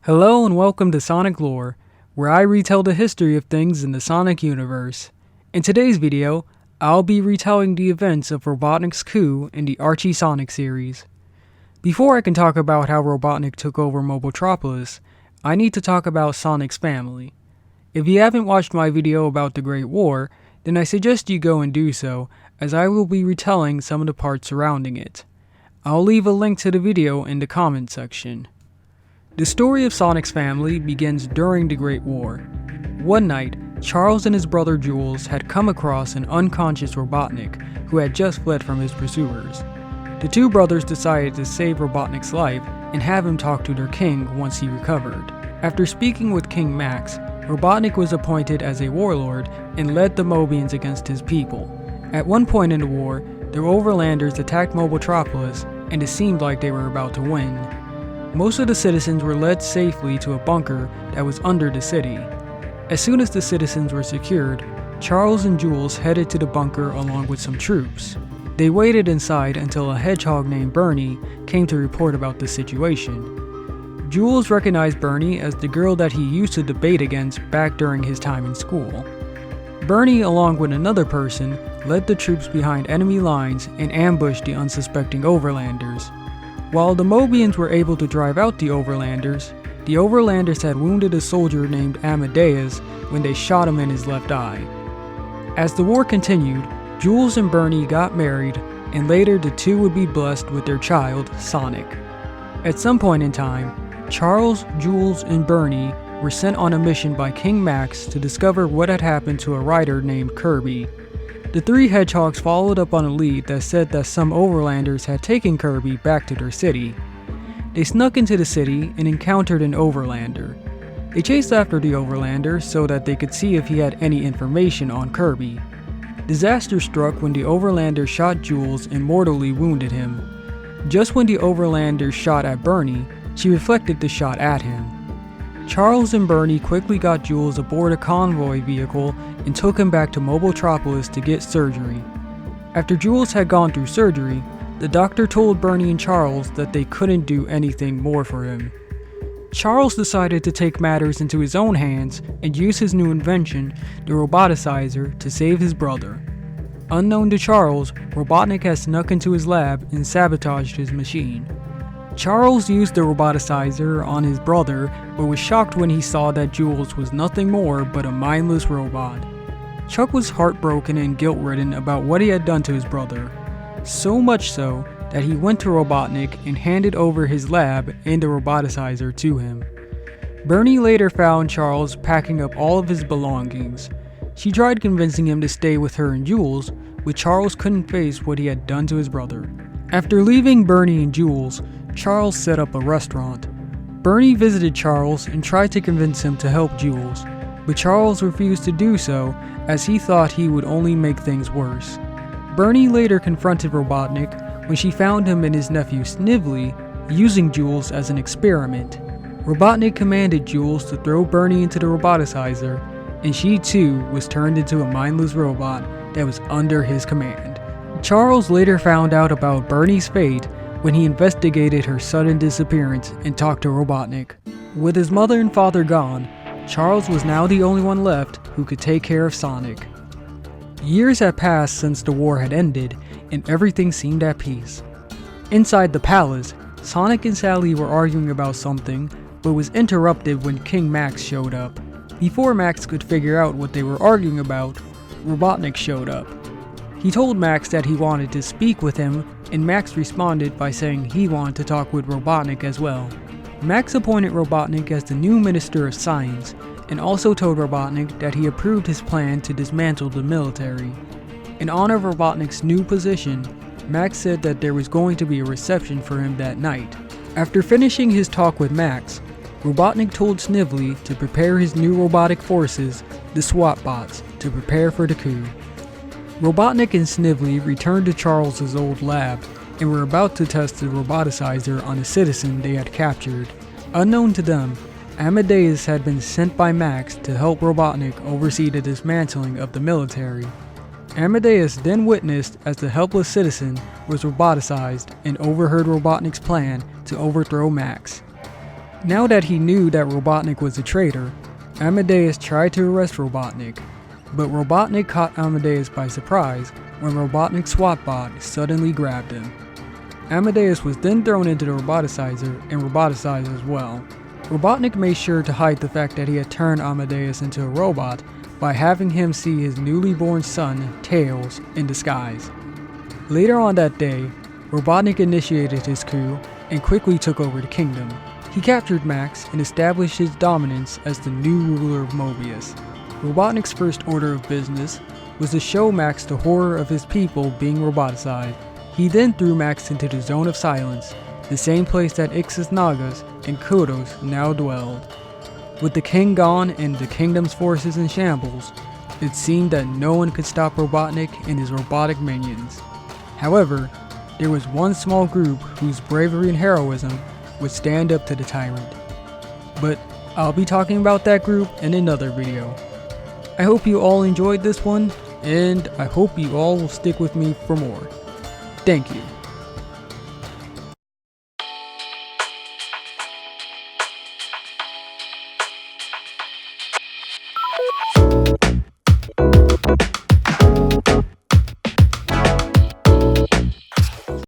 Hello and welcome to Sonic Lore, where I retell the history of things in the Sonic universe. In today's video, I'll be retelling the events of Robotnik's Coup in the Archie Sonic Series. Before I can talk about how Robotnik took over Mobotropolis, I need to talk about Sonic's family. If you haven't watched my video about the Great War, then I suggest you go and do so, as I will be retelling some of the parts surrounding it. I'll leave a link to the video in the comment section. The story of Sonic's family begins during the Great War. One night, Charles and his brother Jules had come across an unconscious Robotnik who had just fled from his pursuers. The two brothers decided to save Robotnik's life and have him talk to their king once he recovered. After speaking with King Max, Robotnik was appointed as a warlord and led the Mobians against his people. At one point in the war, the Overlanders attacked Mobotropolis and it seemed like they were about to win. Most of the citizens were led safely to a bunker that was under the city. As soon as the citizens were secured, Charles and Jules headed to the bunker along with some troops. They waited inside until a hedgehog named Bernie came to report about the situation. Jules recognized Bernie as the girl that he used to debate against back during his time in school. Bernie, along with another person, led the troops behind enemy lines and ambushed the unsuspecting Overlanders. While the Mobians were able to drive out the Overlanders had wounded a soldier named Amadeus when they shot him in his left eye. As the war continued, Jules and Bernie got married, and later the two would be blessed with their child, Sonic. At some point in time, Charles, Jules, and Bernie were sent on a mission by King Max to discover what had happened to a rider named Kirby. The three hedgehogs followed up on a lead that said that some Overlanders had taken Kirby back to their city. They snuck into the city and encountered an Overlander. They chased after the Overlander so that they could see if he had any information on Kirby. Disaster struck when the Overlander shot Jules and mortally wounded him. Just when the Overlander shot at Bernie, she reflected the shot at him. Charles and Bernie quickly got Jules aboard a convoy vehicle and took him back to Mobotropolis to get surgery. After Jules had gone through surgery, the doctor told Bernie and Charles that they couldn't do anything more for him. Charles decided to take matters into his own hands and use his new invention, the Roboticizer, to save his brother. Unknown to Charles, Robotnik had snuck into his lab and sabotaged his machine. Charles used the Roboticizer on his brother, but was shocked when he saw that Jules was nothing more but a mindless robot. Chuck was heartbroken and guilt-ridden about what he had done to his brother. So much so that he went to Robotnik and handed over his lab and the Roboticizer to him. Bernie later found Charles packing up all of his belongings. She tried convincing him to stay with her and Jules, but Charles couldn't face what he had done to his brother. After leaving Bernie and Jules, Charles set up a restaurant. Bernie visited Charles and tried to convince him to help Jules, but Charles refused to do so as he thought he would only make things worse. Bernie later confronted Robotnik when she found him and his nephew Snively using Jules as an experiment. Robotnik commanded Jules to throw Bernie into the Roboticizer, and she too was turned into a mindless robot that was under his command. Charles later found out about Bernie's fate when he investigated her sudden disappearance and talked to Robotnik. With his mother and father gone, Charles was now the only one left who could take care of Sonic. Years had passed since the war had ended, and everything seemed at peace. Inside the palace, Sonic and Sally were arguing about something, but was interrupted when King Max showed up. Before Max could figure out what they were arguing about, Robotnik showed up. He told Max that he wanted to speak with him, and Max responded by saying he wanted to talk with Robotnik as well. Max appointed Robotnik as the new Minister of Science, and also told Robotnik that he approved his plan to dismantle the military. In honor of Robotnik's new position, Max said that there was going to be a reception for him that night. After finishing his talk with Max, Robotnik told Snively to prepare his new robotic forces, the SWAT bots, to prepare for the coup. Robotnik and Snively returned to Charles's old lab and were about to test the Roboticizer on a citizen they had captured. Unknown to them, Amadeus had been sent by Max to help Robotnik oversee the dismantling of the military. Amadeus then witnessed as the helpless citizen was roboticized and overheard Robotnik's plan to overthrow Max. Now that he knew that Robotnik was a traitor, Amadeus tried to arrest Robotnik, but Robotnik caught Amadeus by surprise when Robotnik's SWAT bot suddenly grabbed him. Amadeus was then thrown into the roboticizer and roboticized as well. Robotnik made sure to hide the fact that he had turned Amadeus into a robot by having him see his newly born son, Tails, in disguise. Later on that day, Robotnik initiated his coup and quickly took over the kingdom. He captured Max and established his dominance as the new ruler of Mobius. Robotnik's first order of business was to show Max the horror of his people being roboticized. He then threw Max into the Zone of Silence, the same place that Ix's Nagas and Kodos now dwelled. With the king gone and the kingdom's forces in shambles, it seemed that no one could stop Robotnik and his robotic minions. However, there was one small group whose bravery and heroism would stand up to the tyrant. But I'll be talking about that group in another video. I hope you all enjoyed this one, and I hope you all will stick with me for more. Thank you.